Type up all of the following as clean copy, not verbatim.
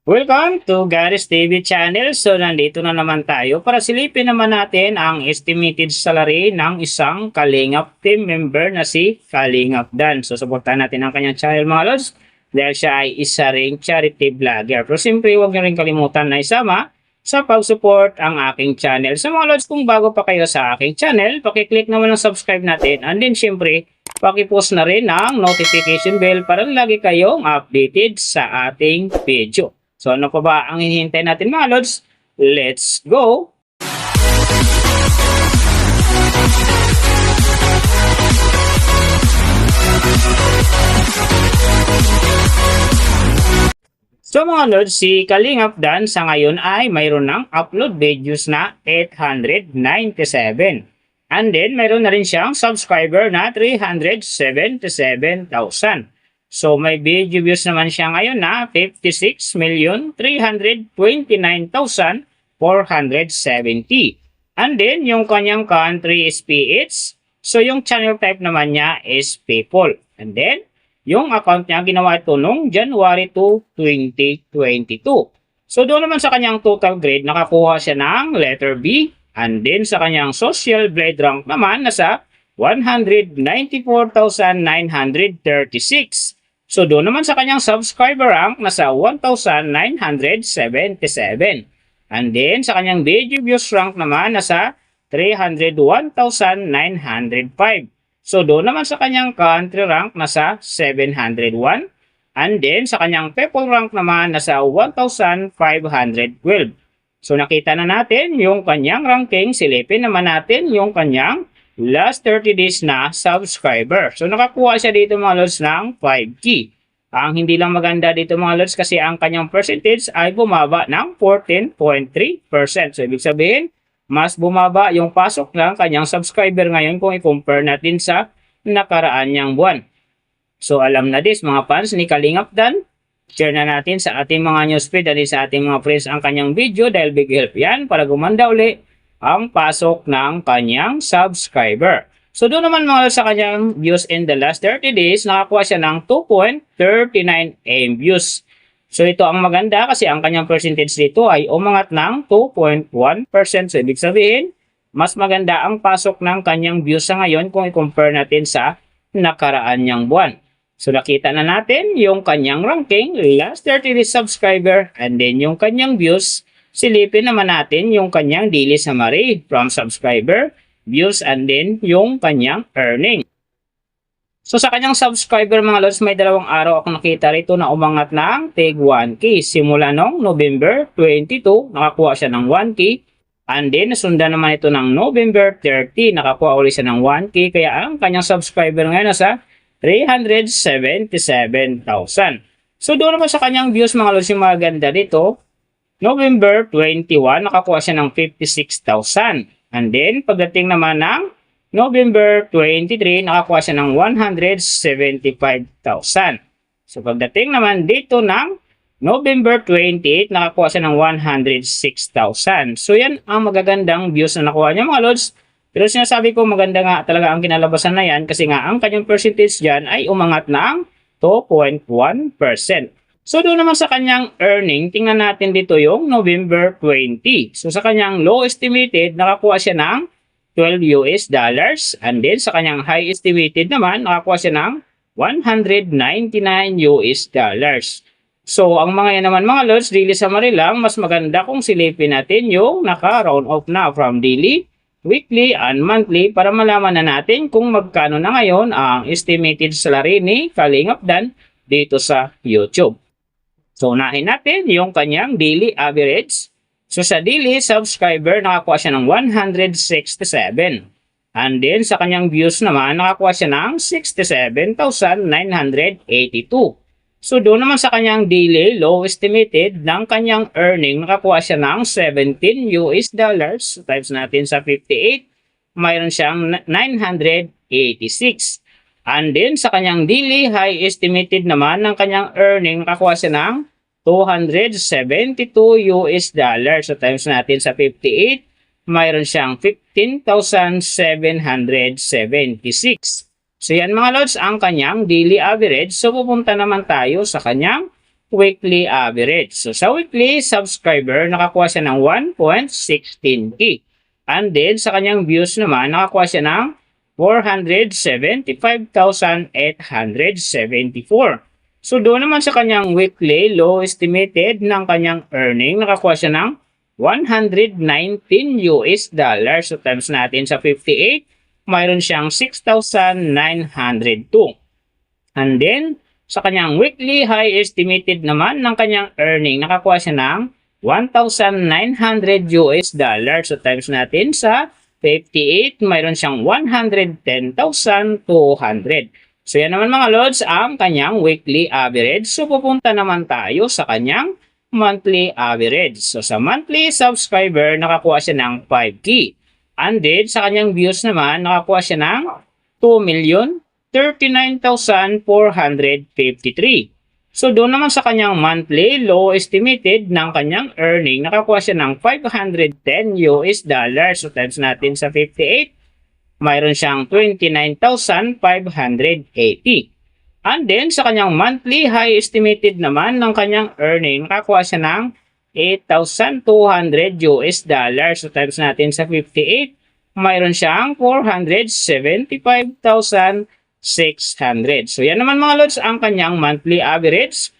Welcome to Gary's TV channel. So nandito na naman tayo para silipin naman natin ang estimated salary ng isang Kalingap team member na si Kalingap Dan. So suportahan natin ang kanyang channel mga lods dahil siya ay isa ring charity vlogger. Pero siyempre huwag niyo rin kalimutan na isama sa pag-support ang aking channel. So mga lods, kung bago pa kayo sa aking channel, pakiclick naman ang subscribe natin and then siyempre pakipost na rin ang notification bell para lagi kayong updated sa ating video. So ano pa ba ang hinihintay natin mga lods? Let's go! So mga lods, si Kalingap Dan sa ngayon ay mayroon ng upload videos na 897. And then mayroon na rin siyang subscriber na 377,000. So may video views naman siya ngayon na 56,329,470. And then yung kanyang country is PH. So yung channel type naman niya is people. And then yung account niya ginawa ito noong January 2, 2022. So doon naman sa kanyang total grade nakakuha siya ng letter B. And then sa kanyang social blade rank naman nasa 194,936. So doon naman sa kanyang subscriber rank nasa 1,977. And then sa kanyang video views rank naman nasa 301,905. So doon naman sa kanyang country rank nasa 701. And then sa kanyang people rank naman nasa 1,512. So nakita na natin yung kanyang ranking. Silipin naman natin yung kanyang last 30 days na subscriber. So nakakuha siya dito mga lods ng 5K. Ang hindi lang maganda dito mga lods kasi ang kanyang percentage ay bumaba ng 14.3%. So ibig sabihin, mas bumaba yung pasok ng kanyang subscriber ngayon kung i-compare natin sa nakaraan niyang buwan. So alam na this mga fans ni Kalingap Dan. Share na natin sa ating mga newsfeed at sa ating mga friends ang kanyang video dahil big help yan para gumanda uli ang pasok ng kanyang subscriber. So doon naman mga sa kanyang views in the last 30 days, nakakuha siya ng 2.39 AM views. So ito ang maganda kasi ang kanyang percentage dito ay umangat ng 2.1%. So ibig sabihin, mas maganda ang pasok ng kanyang views sa ngayon kung i-compare natin sa nakaraan niyang buwan. So nakita na natin yung kanyang ranking, last 30 days subscriber, and then yung kanyang views. Silipin naman natin yung kanyang daily summary from subscriber, views, and then yung kanyang earning. So sa kanyang subscriber mga lods, may dalawang araw ako nakita rito na umangat ng tig 1K. Simula noong November 22, nakakuha siya ng 1K. And then nasundan naman ito ng November 30, nakakuha ulit siya ng 1K. Kaya ang kanyang subscriber ngayon nasa 377,000. So doon naman sa kanyang views mga lods, yung maganda dito, November 21, nakakuha siya ng 56,000. And then, pagdating naman ng November 23, nakakuha siya ng 175,000. So, pagdating naman dito ng November 28, nakakuha siya ng 106,000. So, yan ang magagandang views na nakuha niya mga lods. Pero sinasabi ko maganda nga talaga ang kinalabasan na yan kasi nga ang kanyang percentage dyan ay umangat ng 2.1%. So doon naman sa kanyang earning, tingnan natin dito yung November 20. So sa kanyang low estimated, nakakuha siya ng $12. And then sa kanyang high estimated naman, nakakuha siya ng $199. So ang mga yan naman mga lods, daily summary lang, mas maganda kung silipin natin yung naka-round off na from daily, weekly, and monthly para malaman na natin kung magkano na ngayon ang estimated salary ni Kalingap Dan dito sa YouTube. So, unahin natin yung kanyang daily average. So, sa daily subscriber, nakakuha siya ng 167. And then, sa kanyang views naman, nakakuha siya ng 67,982. So, doon naman sa kanyang daily low estimated ng kanyang earning, nakakuha siya ng $17. So, times natin sa 58, mayroon siyang 986. And then, sa kanyang daily high estimated naman ng kanyang earning, nakakuha siya ng $272. So, times natin sa 58, mayroon siyang 15,776. So, yan mga lods, ang kanyang daily average. So, pupunta naman tayo sa kanyang weekly average. So sa weekly subscriber, nakakuha siya ng 1.16k. And then sa kanyang views naman, nakakuha siya ng 475,874. So doon naman sa kanyang weekly low estimated ng kanyang earning, nakakuha siya ng 119 US dollars. So times natin sa 58, mayroon siyang 6,902. And then sa kanyang weekly high estimated naman ng kanyang earning, nakakuha siya ng 1,900 US dollars. So times natin sa 58, mayroon siyang 110,200. So yan naman mga lods ang kanyang weekly average. So pupunta naman tayo sa kanyang monthly average. So sa monthly subscriber, nakakuha siya ng 5K. And then sa kanyang views naman, nakakuha siya ng 2,039,453. So doon naman sa kanyang monthly low estimated ng kanyang earning, nakakuha siya ng 510 US dollars. So times natin sa 58, mayroon siyang 29,580. And then sa kanyang monthly high estimated naman ng kanyang earning, nakakuha siya ng 8,200 US dollars. So times natin sa 58, mayroon siyang 475,600. So yan naman mga lods ang kanyang monthly average.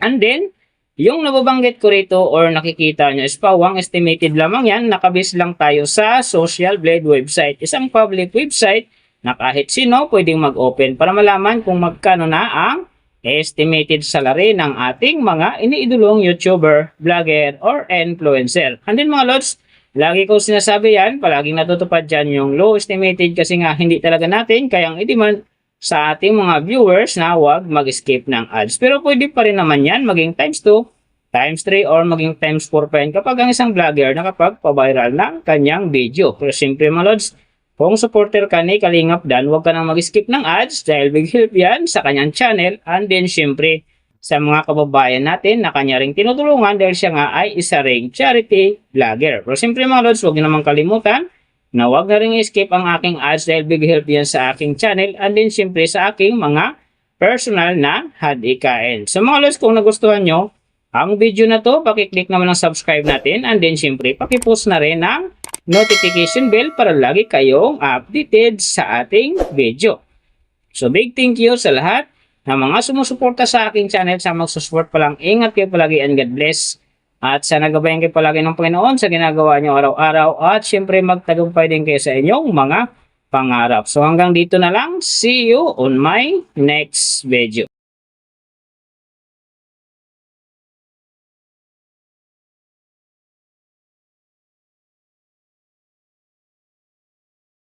And then, yung nababanggit ko rito or nakikita nyo is pawang estimated lamang yan. Nakabase lang tayo sa Social Blade website. Isang public website na kahit sino pwedeng mag-open para malaman kung magkano na ang estimated salary ng ating mga iniidolong YouTuber, vlogger, or influencer. And then mga lods, lagi ko sinasabi yan, palaging natutupad dyan yung low estimated kasi nga hindi talaga natin kayang i-demand sa ating mga viewers na huwag mag-skip ng ads. Pero pwede pa rin naman yan maging times 2, times 3, or maging times 4 pa rin kapag ang isang vlogger nakapag-viral ng kanyang video. Pero siyempre mga lods, kung supporter ka ni Kalingap Dan, huwag ka nang mag-skip ng ads dahil big help yan sa kanyang channel. And then siyempre sa mga kababayan natin na kanya ring tinutulungan dahil siya nga ay isa ring charity vlogger. Pero siyempre mga lods, huwag niyo naman kalimutan na huwag na rin i-skip ang aking ads dahil big help yan sa aking channel and then siyempre sa aking mga personal na hadikain. So mga lods, kung nagustuhan nyo ang video na to, pakiclick naman ang subscribe natin and then siyempre pakipost na rin ang notification bell para lagi kayong updated sa ating video. So big thank you sa lahat ng mga sumusuporta sa aking channel. Sa magsusupport pa lang, ingat kayo palagi and God bless. At sana gabayan kayo palagi ng Panginoon sa ginagawa nyo araw-araw. At syempre magtagumpay din kayo sa inyong mga pangarap. So hanggang dito na lang. See you on my next video.